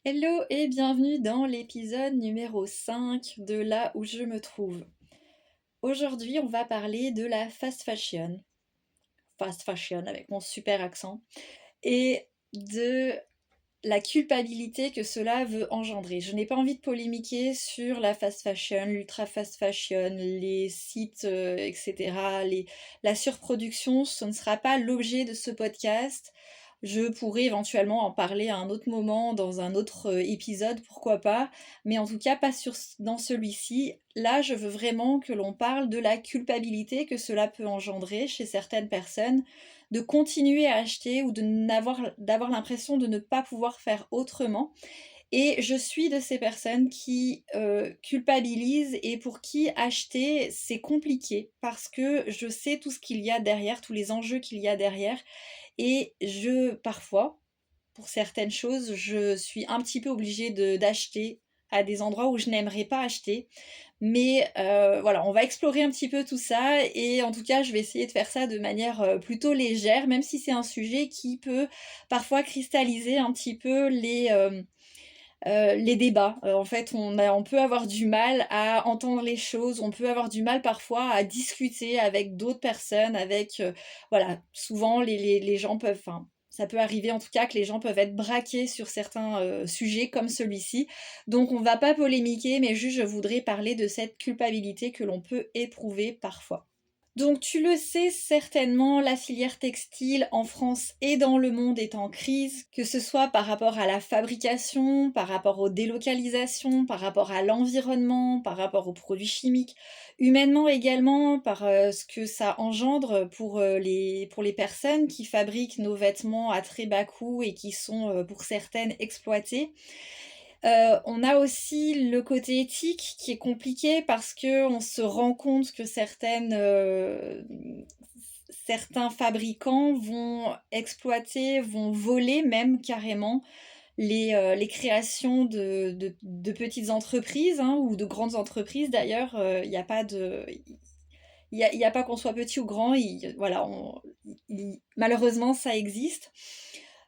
Hello et bienvenue dans l'épisode numéro 5 de Là où je me trouve. Aujourd'hui, on va parler de la fast fashion avec mon super accent, et de la culpabilité que cela veut engendrer. Je n'ai pas envie de polémiquer sur la fast fashion, l'ultra fast fashion, les sites, etc., la surproduction. Ce ne sera pas l'objet de ce podcast. Je pourrais éventuellement en parler à un autre moment, dans un autre épisode, pourquoi pas, mais en tout cas pas dans celui-ci. Là, je veux vraiment que l'on parle de la culpabilité que cela peut engendrer chez certaines personnes de continuer à acheter ou d'avoir l'impression de ne pas pouvoir faire autrement. Et je suis de ces personnes qui culpabilisent et pour qui acheter, c'est compliqué parce que je sais tout ce qu'il y a derrière, tous les enjeux qu'il y a derrière. Et parfois, pour certaines choses, je suis un petit peu obligée d'acheter à des endroits où je n'aimerais pas acheter. Mais voilà, on va explorer un petit peu tout ça et en tout cas, je vais essayer de faire ça de manière plutôt légère, même si c'est un sujet qui peut parfois cristalliser un petit peu les débats. En fait, on peut avoir du mal à entendre les choses, on peut avoir du mal parfois à discuter avec d'autres personnes, voilà, souvent les gens peuvent, enfin, ça peut arriver en tout cas que les gens peuvent être braqués sur certains sujets comme celui-ci. Donc on va pas polémiquer, mais juste je voudrais parler de cette culpabilité que l'on peut éprouver parfois. Donc tu le sais certainement, la filière textile en France et dans le monde est en crise, que ce soit par rapport à la fabrication, par rapport aux délocalisations, par rapport à l'environnement, par rapport aux produits chimiques, humainement également, par ce que ça engendre pour les personnes qui fabriquent nos vêtements à très bas coût et qui sont pour certaines exploitées. On a aussi le côté éthique qui est compliqué parce que on se rend compte que certains fabricants vont exploiter, vont voler même carrément les créations de petites entreprises, hein, ou de grandes entreprises d'ailleurs. Il n'y a pas de... Il y a pas qu'on soit petit ou grand, voilà, malheureusement ça existe.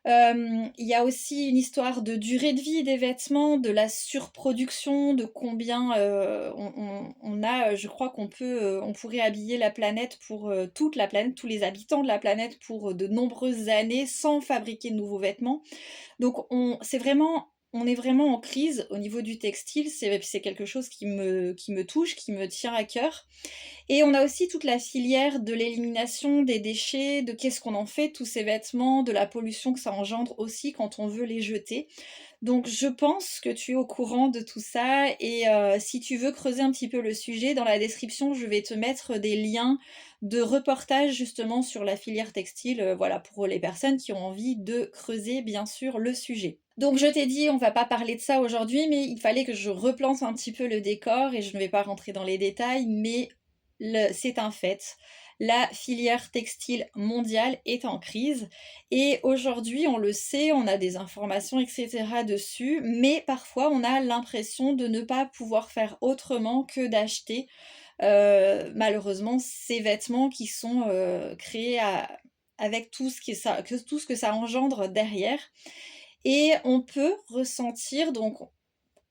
Il y a aussi une histoire de durée de vie des vêtements, de la surproduction, de combien on a. Je crois on pourrait habiller la planète pour toute la planète, tous les habitants de la planète pour de nombreuses années sans fabriquer de nouveaux vêtements. Donc on est vraiment en crise au niveau du textile. C'est quelque chose qui me touche, qui me tient à cœur. Et on a aussi toute la filière de l'élimination des déchets, de qu'est-ce qu'on en fait de tous ces vêtements, de la pollution que ça engendre aussi quand on veut les jeter. Donc je pense que tu es au courant de tout ça et si tu veux creuser un petit peu le sujet, dans la description, je vais te mettre des liens de reportages justement sur la filière textile, voilà, pour les personnes qui ont envie de creuser bien sûr le sujet. Donc je t'ai dit, on va pas parler de ça aujourd'hui, mais il fallait que je replante un petit peu le décor et je ne vais pas rentrer dans les détails, mais c'est un fait. La filière textile mondiale est en crise et aujourd'hui, on le sait, on a des informations, etc. dessus, mais parfois on a l'impression de ne pas pouvoir faire autrement que d'acheter malheureusement ces vêtements qui sont avec tout ce que ça engendre derrière. Et on peut ressentir, donc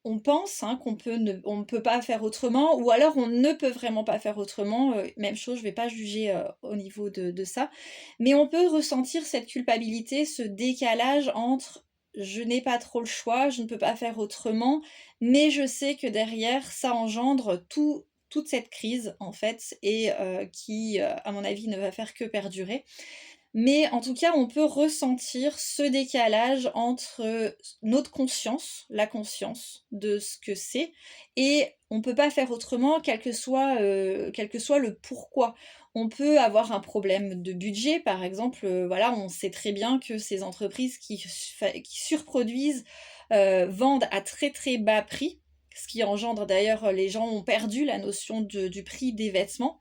on pense, hein, on ne peut pas faire autrement, ou alors on ne peut vraiment pas faire autrement. Même chose, je ne vais pas juger au niveau de ça, mais on peut ressentir cette culpabilité, ce décalage entre je n'ai pas trop le choix, je ne peux pas faire autrement, mais je sais que derrière ça engendre toute cette crise en fait, et qui, à mon avis, ne va faire que perdurer. Mais en tout cas, on peut ressentir ce décalage entre notre conscience, la conscience de ce que c'est, et on peut pas faire autrement, quel que soit le pourquoi. On peut avoir un problème de budget, par exemple, voilà, on sait très bien que ces entreprises qui surproduisent vendent à très très bas prix, ce qui engendre d'ailleurs, les gens ont perdu la notion du prix des vêtements.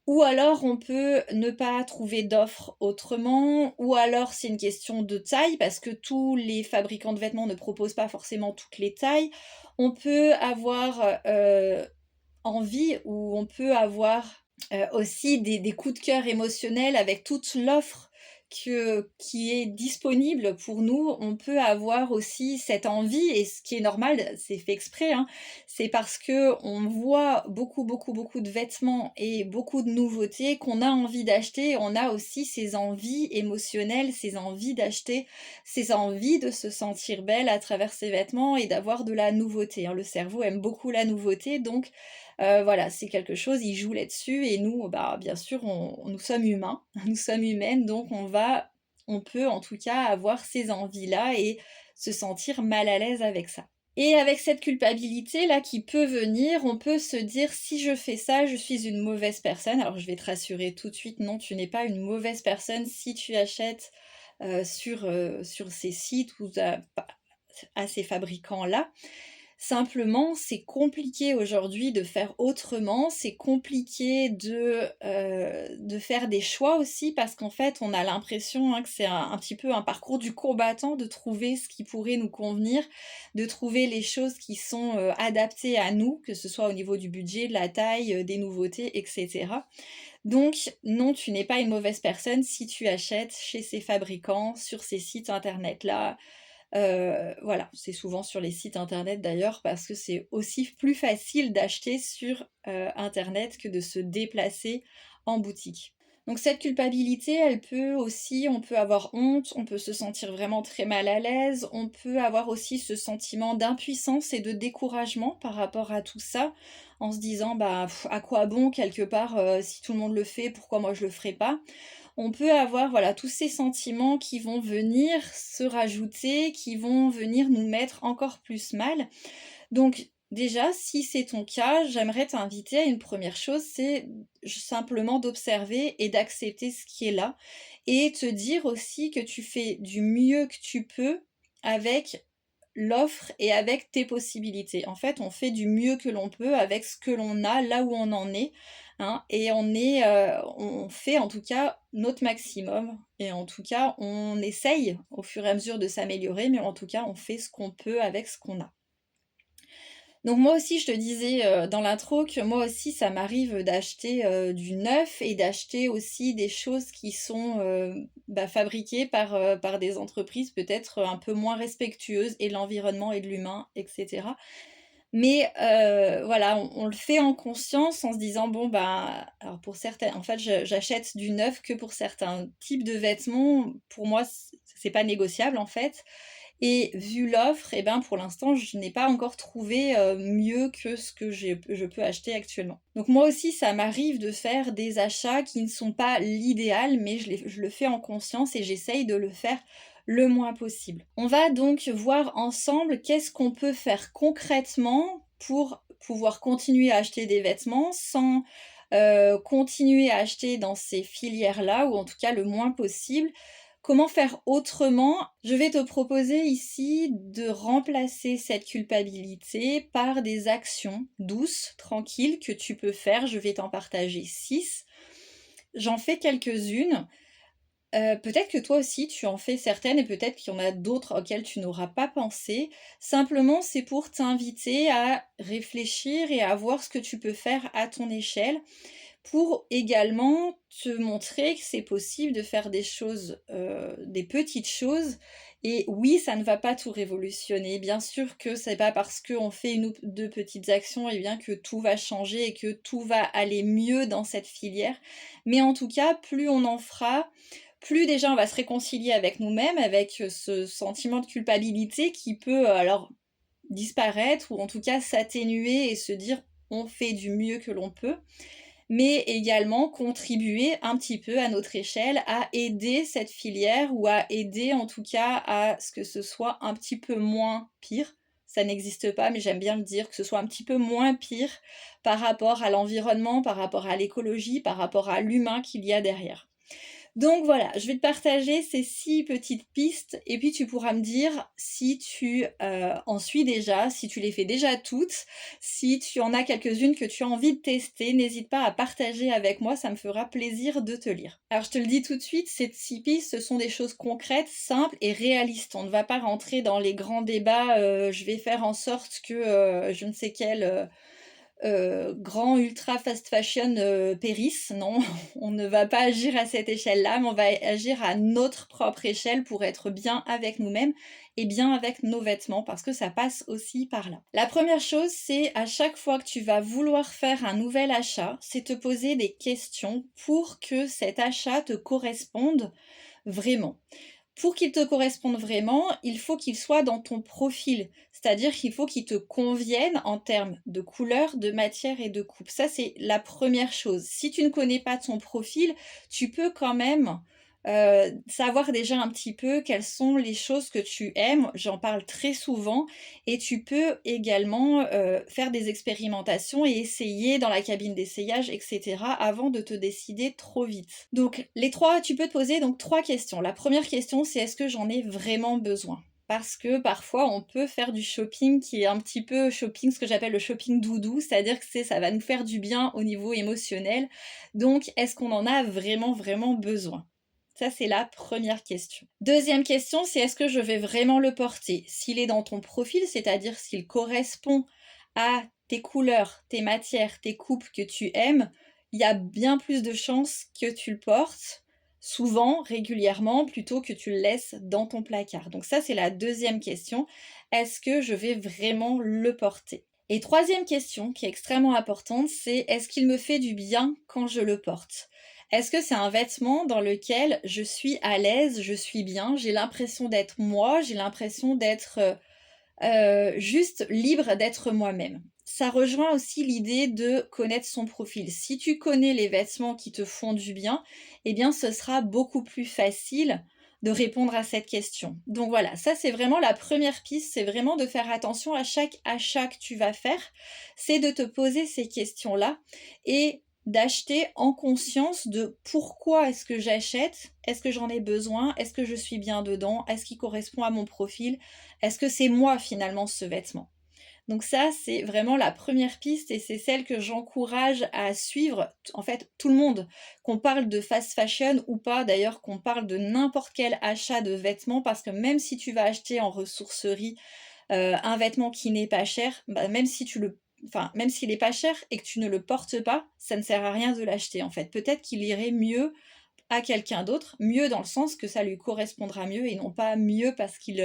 Ou alors on peut ne pas trouver d'offres autrement, ou alors c'est une question de taille, parce que tous les fabricants de vêtements ne proposent pas forcément toutes les tailles. On peut avoir envie, ou on peut avoir aussi des coups de cœur émotionnels avec toute l'offre qui est disponible pour nous, on peut avoir aussi cette envie, et ce qui est normal, c'est fait exprès, hein. C'est parce que on voit beaucoup, beaucoup, beaucoup de vêtements et beaucoup de nouveautés qu'on a envie d'acheter. On a aussi ces envies émotionnelles, ces envies d'acheter, ces envies de se sentir belle à travers ces vêtements et d'avoir de la nouveauté, hein. Le cerveau aime beaucoup la nouveauté, donc voilà, c'est quelque chose, il joue là-dessus, et nous, bah, bien sûr, nous sommes humains, nous sommes humaines, donc on peut en tout cas avoir ces envies-là et se sentir mal à l'aise avec ça. Et avec cette culpabilité-là qui peut venir, on peut se dire: «Si je fais ça, je suis une mauvaise personne». Alors je vais te rassurer tout de suite, non, tu n'es pas une mauvaise personne si tu achètes, sur ces sites ou à ces fabricants-là. Simplement, c'est compliqué aujourd'hui de faire autrement, c'est compliqué de faire des choix aussi, parce qu'en fait, on a l'impression, hein, que c'est un petit peu un parcours du combattant, de trouver ce qui pourrait nous convenir, de trouver les choses qui sont, adaptées à nous, que ce soit au niveau du budget, de la taille, des nouveautés, et cetera. Donc non, tu n'es pas une mauvaise personne si tu achètes chez ces fabricants, sur ces sites internet-là. Voilà, c'est souvent sur les sites internet d'ailleurs, parce que c'est aussi plus facile d'acheter sur, internet que de se déplacer en boutique. Donc cette culpabilité, elle peut aussi, on peut avoir honte, on peut se sentir vraiment très mal à l'aise, on peut avoir aussi ce sentiment d'impuissance et de découragement par rapport à tout ça, en se disant: «Bah, à quoi bon quelque part, si tout le monde le fait, pourquoi moi je le ferais pas?» On peut avoir, voilà, tous ces sentiments qui vont venir se rajouter, qui vont venir nous mettre encore plus mal. Donc déjà, si c'est ton cas, j'aimerais t'inviter à une première chose, c'est simplement d'observer et d'accepter ce qui est là, et te dire aussi que tu fais du mieux que tu peux avec l'offre et avec tes possibilités. En fait, on fait du mieux que l'on peut avec ce que l'on a, là où on en est, hein, et on fait en tout cas notre maximum, et en tout cas, on essaye au fur et à mesure de s'améliorer, mais en tout cas, on fait ce qu'on peut avec ce qu'on a. Donc moi aussi, je te disais, dans l'intro, que moi aussi ça m'arrive d'acheter, du neuf, et d'acheter aussi des choses qui sont, bah, fabriquées par des entreprises peut-être un peu moins respectueuses et de l'environnement et de l'humain, et cetera. Mais voilà, on le fait en conscience, en se disant: «Bon, bah», alors pour certains, en fait, j'achète du neuf que pour certains types de vêtements. Pour moi, c'est pas négociable, en fait, et vu l'offre, et ben, pour l'instant, je n'ai pas encore trouvé, mieux que ce que je peux acheter actuellement. Donc moi aussi, ça m'arrive de faire des achats qui ne sont pas l'idéal, mais je le fais en conscience, et j'essaye de le faire le moins possible. On va donc voir ensemble qu'est-ce qu'on peut faire concrètement pour pouvoir continuer à acheter des vêtements sans, continuer à acheter dans ces filières-là, ou en tout cas le moins possible. Comment faire autrement? Je vais te proposer ici de remplacer cette culpabilité par des actions douces, tranquilles, que tu peux faire. Je vais t'en partager 6. J'en fais quelques-unes. Peut-être que toi aussi tu en fais certaines, et peut-être qu'il y en a d'autres auxquelles tu n'auras pas pensé. Simplement, c'est pour t'inviter à réfléchir et à voir ce que tu peux faire à ton échelle, pour également te montrer que c'est possible de faire des choses, des petites choses. Et oui, ça ne va pas tout révolutionner. Bien sûr que c'est pas parce qu'on fait une ou 2 petites actions, et bien, que tout va changer et que tout va aller mieux dans cette filière. Mais en tout cas, plus on en fera, plus déjà on va se réconcilier avec nous-mêmes, avec, ce sentiment de culpabilité qui peut, alors disparaître, ou en tout cas s'atténuer, et se dire: «On fait du mieux que l'on peut», mais également contribuer un petit peu à notre échelle à aider cette filière, ou à aider en tout cas à ce que ce soit un petit peu moins pire. Ça n'existe pas, mais j'aime bien le dire, que ce soit un petit peu moins pire par rapport à l'environnement, par rapport à l'écologie, par rapport à l'humain qu'il y a derrière. Donc voilà, je vais te partager ces 6 petites pistes, et puis tu pourras me dire si tu, en suis déjà, si tu les fais déjà toutes, si tu en as quelques-unes que tu as envie de tester. N'hésite pas à partager avec moi, ça me fera plaisir de te lire. Alors je te le dis tout de suite, ces 6 pistes, ce sont des choses concrètes, simples et réalistes. On ne va pas rentrer dans les grands débats, je vais faire en sorte que, je ne sais quel, grand ultra fast fashion, périsse. Non, on ne va pas agir à cette échelle-là, mais on va agir à notre propre échelle pour être bien avec nous-mêmes et bien avec nos vêtements, parce que ça passe aussi par là. La première chose, c'est à chaque fois que tu vas vouloir faire un nouvel achat, c'est te poser des questions pour que cet achat te corresponde vraiment. Pour qu'il te corresponde vraiment, il faut qu'il soit dans ton profil, c'est-à-dire qu'il faut qu'il te convienne en termes de couleur, de matière et de coupe. Ça, c'est la première chose. Si tu ne connais pas ton profil, tu peux quand même savoir déjà un petit peu quelles sont les choses que tu aimes. J'en parle très souvent et tu peux également faire des expérimentations et essayer dans la cabine d'essayage, etc. avant de te décider trop vite. Donc tu peux te poser donc trois questions. La première question, c'est est-ce que j'en ai vraiment besoin? Parce que parfois on peut faire du shopping qui est un petit peu shopping, ce que j'appelle le shopping doudou, c'est-à-dire que ça va nous faire du bien au niveau émotionnel. Donc est-ce qu'on en a vraiment vraiment besoin? Ça, c'est la première question. Deuxième question, c'est est-ce que je vais vraiment le porter? S'il est dans ton profil, c'est-à-dire s'il correspond à tes couleurs, tes matières, tes coupes que tu aimes, il y a bien plus de chances que tu le portes, souvent, régulièrement, plutôt que tu le laisses dans ton placard. Donc ça, c'est la deuxième question. Est-ce que je vais vraiment le porter? Et troisième question, qui est extrêmement importante, c'est est-ce qu'il me fait du bien quand je le porte? Est-ce que c'est un vêtement dans lequel je suis à l'aise, je suis bien, j'ai l'impression d'être moi, j'ai l'impression d'être juste libre d'être moi-même. Ça rejoint aussi l'idée de connaître son profil. Si tu connais les vêtements qui te font du bien, eh bien ce sera beaucoup plus facile de répondre à cette question. Donc voilà, ça c'est vraiment la première piste, c'est vraiment de faire attention à chaque achat que tu vas faire, c'est de te poser ces questions-là et d'acheter en conscience de pourquoi est-ce que j'achète, est-ce que j'en ai besoin, est-ce que je suis bien dedans, est-ce qu'il correspond à mon profil, est-ce que c'est moi finalement ce vêtement? Donc ça, c'est vraiment la première piste et c'est celle que j'encourage à suivre, en fait, tout le monde, qu'on parle de fast fashion ou pas, d'ailleurs qu'on parle de n'importe quel achat de vêtements, parce que même si tu vas acheter en ressourcerie un vêtement qui n'est pas cher, bah, même s'il n'est pas cher et que tu ne le portes pas, ça ne sert à rien de l'acheter en fait. Peut-être qu'il irait mieux à quelqu'un d'autre, mieux dans le sens que ça lui correspondra mieux et non pas mieux parce qu'il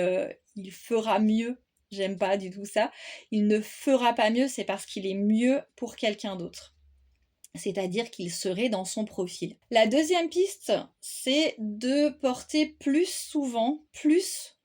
fera mieux. J'aime pas du tout ça. Il ne fera pas mieux, c'est parce qu'il est mieux pour quelqu'un d'autre. C'est-à-dire qu'il serait dans son profil. La deuxième piste, c'est de porter plus souvent, plus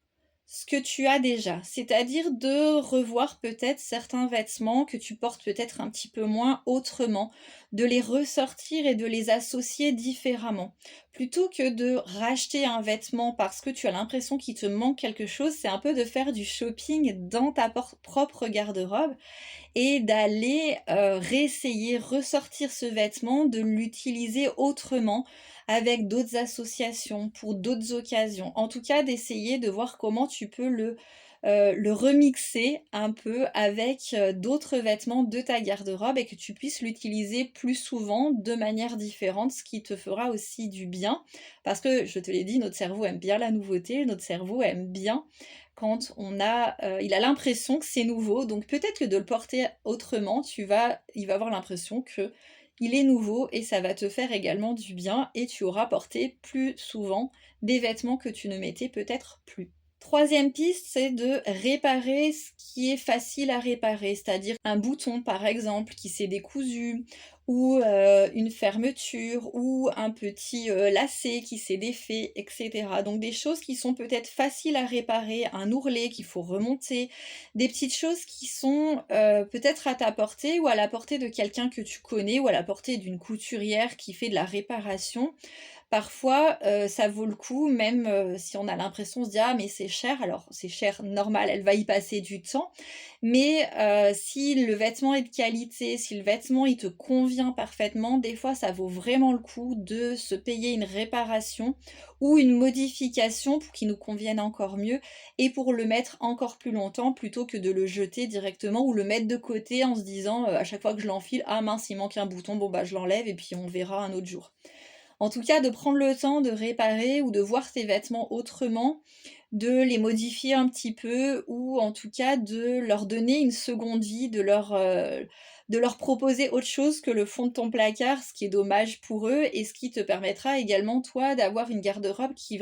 ce que tu as déjà, c'est-à-dire de revoir peut-être certains vêtements que tu portes peut-être un petit peu moins autrement, de les ressortir et de les associer différemment. Plutôt que de racheter un vêtement parce que tu as l'impression qu'il te manque quelque chose, c'est un peu de faire du shopping dans ta propre garde-robe et d'aller réessayer, ressortir ce vêtement, de l'utiliser autrement, avec d'autres associations, pour d'autres occasions. En tout cas, d'essayer de voir comment tu peux le remixer un peu avec d'autres vêtements de ta garde-robe et que tu puisses l'utiliser plus souvent de manière différente, ce qui te fera aussi du bien. Parce que, je te l'ai dit, notre cerveau aime bien la nouveauté, notre cerveau aime bien quand il a l'impression que c'est nouveau. Donc peut-être que de le porter autrement, il va avoir l'impression que il est nouveau et ça va te faire également du bien et tu auras porté plus souvent des vêtements que tu ne mettais peut-être plus. Troisième piste, c'est de réparer ce qui est facile à réparer, c'est-à-dire un bouton par exemple qui s'est décousu, ou une fermeture, ou un petit lacet qui s'est défait, etc. Donc des choses qui sont peut-être faciles à réparer, un ourlet qu'il faut remonter, des petites choses qui sont peut-être à ta portée ou à la portée de quelqu'un que tu connais ou à la portée d'une couturière qui fait de la réparation. Parfois, ça vaut le coup, même si on a l'impression, on se dit: «Ah mais c'est cher», alors c'est cher, normal, elle va y passer du temps, mais si le vêtement est de qualité, si le vêtement il te convient parfaitement, des fois ça vaut vraiment le coup de se payer une réparation ou une modification pour qu'il nous convienne encore mieux et pour le mettre encore plus longtemps plutôt que de le jeter directement ou le mettre de côté en se disant, à chaque fois que je l'enfile: «Ah mince, il manque un bouton, bon bah je l'enlève et puis on verra un autre jour». En tout cas, de prendre le temps de réparer ou de voir tes vêtements autrement, de les modifier un petit peu ou en tout cas de leur donner une seconde vie, de leur proposer autre chose que le fond de ton placard, ce qui est dommage pour eux et ce qui te permettra également toi d'avoir une garde-robe qui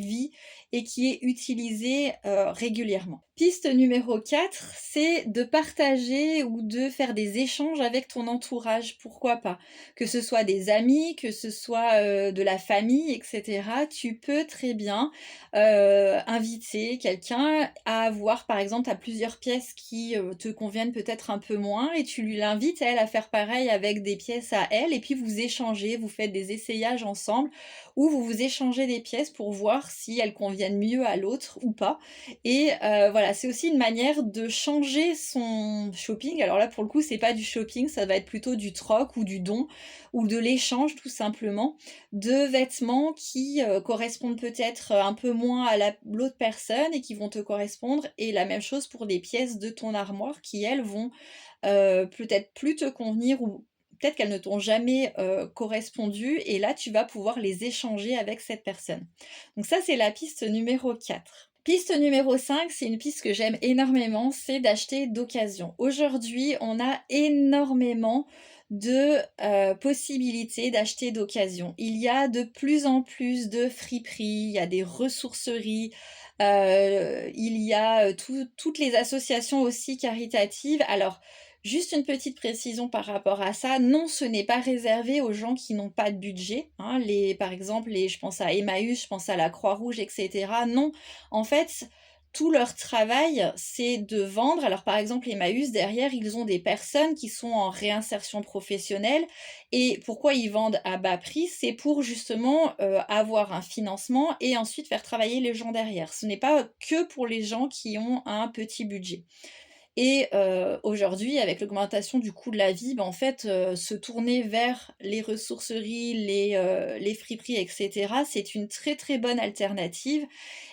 vit et qui est utilisée régulièrement. Piste numéro 4, c'est de partager ou de faire des échanges avec ton entourage, pourquoi pas. Que ce soit des amis, que ce soit de la famille, etc. Tu peux très bien inviter quelqu'un à avoir, par exemple, à plusieurs pièces qui te conviennent peut-être un peu moins et tu lui l'invites, elle, à faire pareil avec des pièces à elle et puis vous échangez, vous faites des essayages ensemble ou vous vous échangez des pièces pour voir si elles conviennent mieux à l'autre ou pas. Et voilà, c'est aussi une manière de changer son shopping. Alors là, pour le coup, c'est pas du shopping, ça va être plutôt du troc ou du don ou de l'échange tout simplement de vêtements qui correspondent peut-être un peu moins à l'autre personne et qui vont te correspondre. Et la même chose pour des pièces de ton armoire qui, elles, vont peut-être plus te convenir ou peut-être qu'elles ne t'ont jamais correspondu. Et là, tu vas pouvoir les échanger avec cette personne. Donc ça, c'est la piste numéro 4. Piste numéro 5, c'est une piste que j'aime énormément, c'est d'acheter d'occasion. Aujourd'hui, on a énormément de possibilités d'acheter d'occasion. Il y a de plus en plus de friperies, il y a des ressourceries, il y a toutes les associations aussi caritatives. Alors, juste une petite précision par rapport à ça, non, ce n'est pas réservé aux gens qui n'ont pas de budget, hein, par exemple, je pense à Emmaüs, je pense à la Croix-Rouge, etc. Non, en fait, tout leur travail, c'est de vendre. Alors par exemple, Emmaüs, derrière, ils ont des personnes qui sont en réinsertion professionnelle. Et pourquoi ils vendent à bas prix? C'est pour justement avoir un financement et ensuite faire travailler les gens derrière. Ce n'est pas que pour les gens qui ont un petit budget. Et aujourd'hui, avec l'augmentation du coût de la vie, en fait, se tourner vers les ressourceries, les friperies, etc., c'est une très très bonne alternative.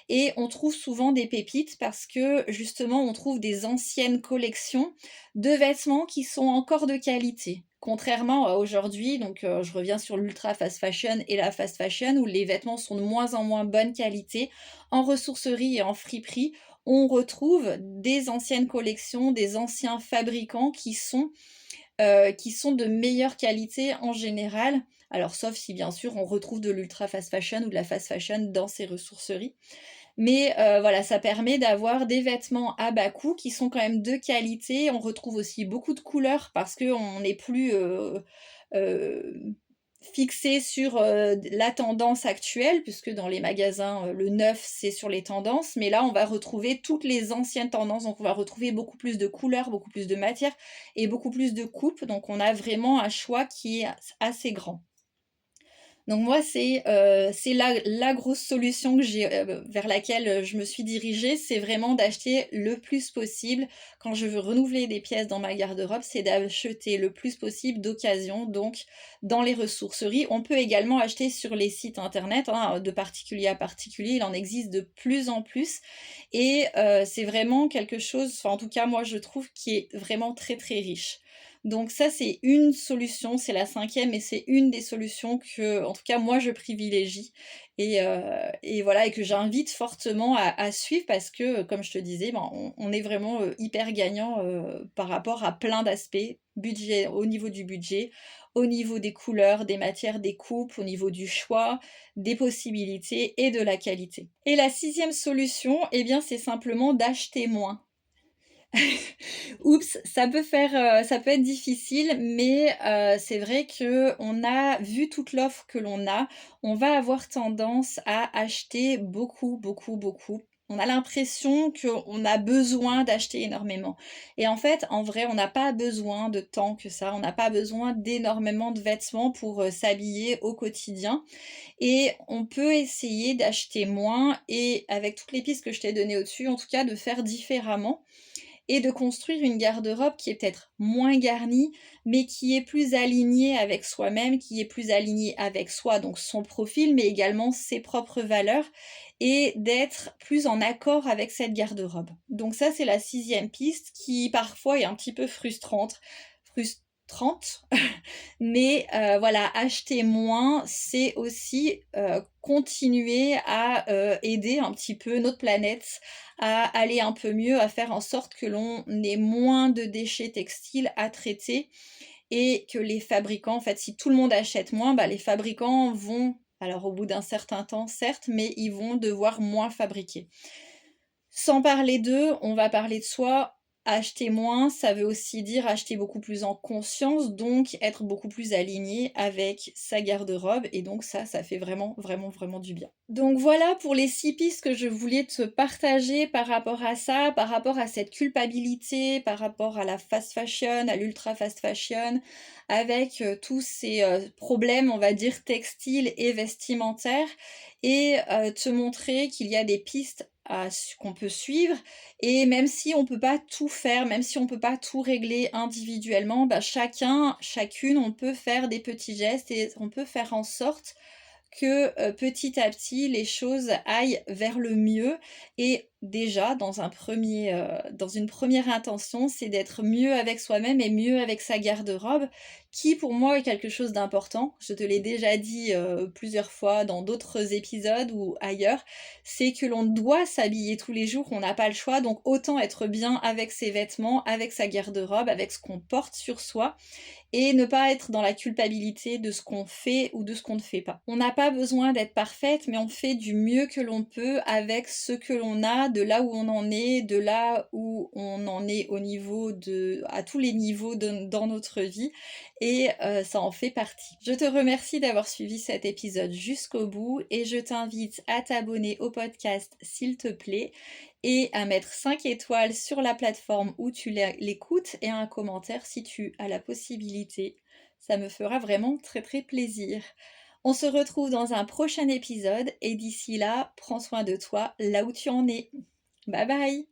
Et on trouve souvent des pépites parce que justement, on trouve des anciennes collections de vêtements qui sont encore de qualité. Contrairement à aujourd'hui, donc je reviens sur l'ultra fast fashion et la fast fashion, où les vêtements sont de moins en moins bonne qualité, en ressourcerie et en friperie, on retrouve des anciennes collections, des anciens fabricants qui sont de meilleure qualité en général. Alors sauf si bien sûr on retrouve de l'ultra fast fashion ou de la fast fashion dans ces ressourceries. Mais voilà, ça permet d'avoir des vêtements à bas coût qui sont quand même de qualité. On retrouve aussi beaucoup de couleurs parce qu'on n'est plus fixé sur la tendance actuelle, puisque dans les magasins, le neuf, c'est sur les tendances. Mais là, on va retrouver toutes les anciennes tendances. Donc, on va retrouver beaucoup plus de couleurs, beaucoup plus de matières et beaucoup plus de coupes. Donc, on a vraiment un choix qui est assez grand. Donc moi, c'est la grosse solution que vers laquelle je me suis dirigée, c'est vraiment d'acheter le plus possible. Quand je veux renouveler des pièces dans ma garde-robe, c'est d'acheter le plus possible d'occasion, donc dans les ressourceries. On peut également acheter sur les sites internet, hein, de particulier à particulier, il en existe de plus en plus. Et c'est vraiment quelque chose, enfin en tout cas moi je trouve, qui est vraiment très très riche. Donc ça, c'est une solution, c'est la 5e et c'est une des solutions que, en tout cas, moi, je privilégie et voilà, et que j'invite fortement à suivre parce que, comme je te disais, on est vraiment hyper gagnant par rapport à plein d'aspects, budget, au niveau du budget, au niveau des couleurs, des matières, des coupes, au niveau du choix, des possibilités et de la qualité. Et la 6e solution, eh bien, c'est simplement d'acheter moins. Oups, ça peut être difficile, mais c'est vrai qu'on a vu toute l'offre que l'on a, on va avoir tendance à acheter beaucoup, beaucoup, beaucoup. On a l'impression qu'on a besoin d'acheter énormément. Et en fait, en vrai, on n'a pas besoin de tant que ça. On n'a pas besoin d'énormément de vêtements pour s'habiller au quotidien. Et on peut essayer d'acheter moins et avec toutes les pistes que je t'ai données au-dessus, en tout cas, de faire différemment et de construire une garde-robe qui est peut-être moins garnie, mais qui est plus alignée avec soi-même, qui est plus alignée avec soi, donc son profil, mais également ses propres valeurs, et d'être plus en accord avec cette garde-robe. Donc ça, c'est la 6e piste qui parfois est un petit peu frustrante. 30. Mais voilà, acheter moins, c'est aussi continuer à aider un petit peu notre planète à aller un peu mieux, à faire en sorte que l'on ait moins de déchets textiles à traiter et que les fabricants, en fait, si tout le monde achète moins, bah, les fabricants vont, alors au bout d'un certain temps, certes, mais ils vont devoir moins fabriquer. Sans parler d'eux, on va parler de soi. Acheter moins, ça veut aussi dire acheter beaucoup plus en conscience, donc être beaucoup plus aligné avec sa garde-robe. Et donc ça fait vraiment, vraiment, vraiment du bien. Donc voilà pour les 6 pistes que je voulais te partager par rapport à ça, par rapport à cette culpabilité, par rapport à la fast fashion, à l'ultra fast fashion, avec tous ces problèmes, on va dire, textiles et vestimentaires, et te montrer qu'il y a des pistes qu'on peut suivre, et même si on peut pas tout faire, même si on peut pas tout régler individuellement, bah chacune, on peut faire des petits gestes et on peut faire en sorte que petit à petit les choses aillent vers le mieux. Et déjà dans une première intention, c'est d'être mieux avec soi-même et mieux avec sa garde-robe, qui pour moi est quelque chose d'important. Je te l'ai déjà dit plusieurs fois dans d'autres épisodes ou ailleurs, c'est que l'on doit s'habiller tous les jours, on n'a pas le choix, donc autant être bien avec ses vêtements, avec sa garde-robe, avec ce qu'on porte sur soi, et ne pas être dans la culpabilité de ce qu'on fait ou de ce qu'on ne fait pas. On n'a pas besoin d'être parfaite, mais on fait du mieux que l'on peut avec ce que l'on a, de là où on en est, de là où on en est à tous les niveaux dans notre vie, et ça en fait partie. Je te remercie d'avoir suivi cet épisode jusqu'au bout, et je t'invite à t'abonner au podcast s'il te plaît, et à mettre 5 étoiles sur la plateforme où tu l'écoutes et un commentaire si tu as la possibilité. Ça me fera vraiment très très plaisir. On se retrouve dans un prochain épisode et d'ici là, prends soin de toi là où tu en es. Bye bye!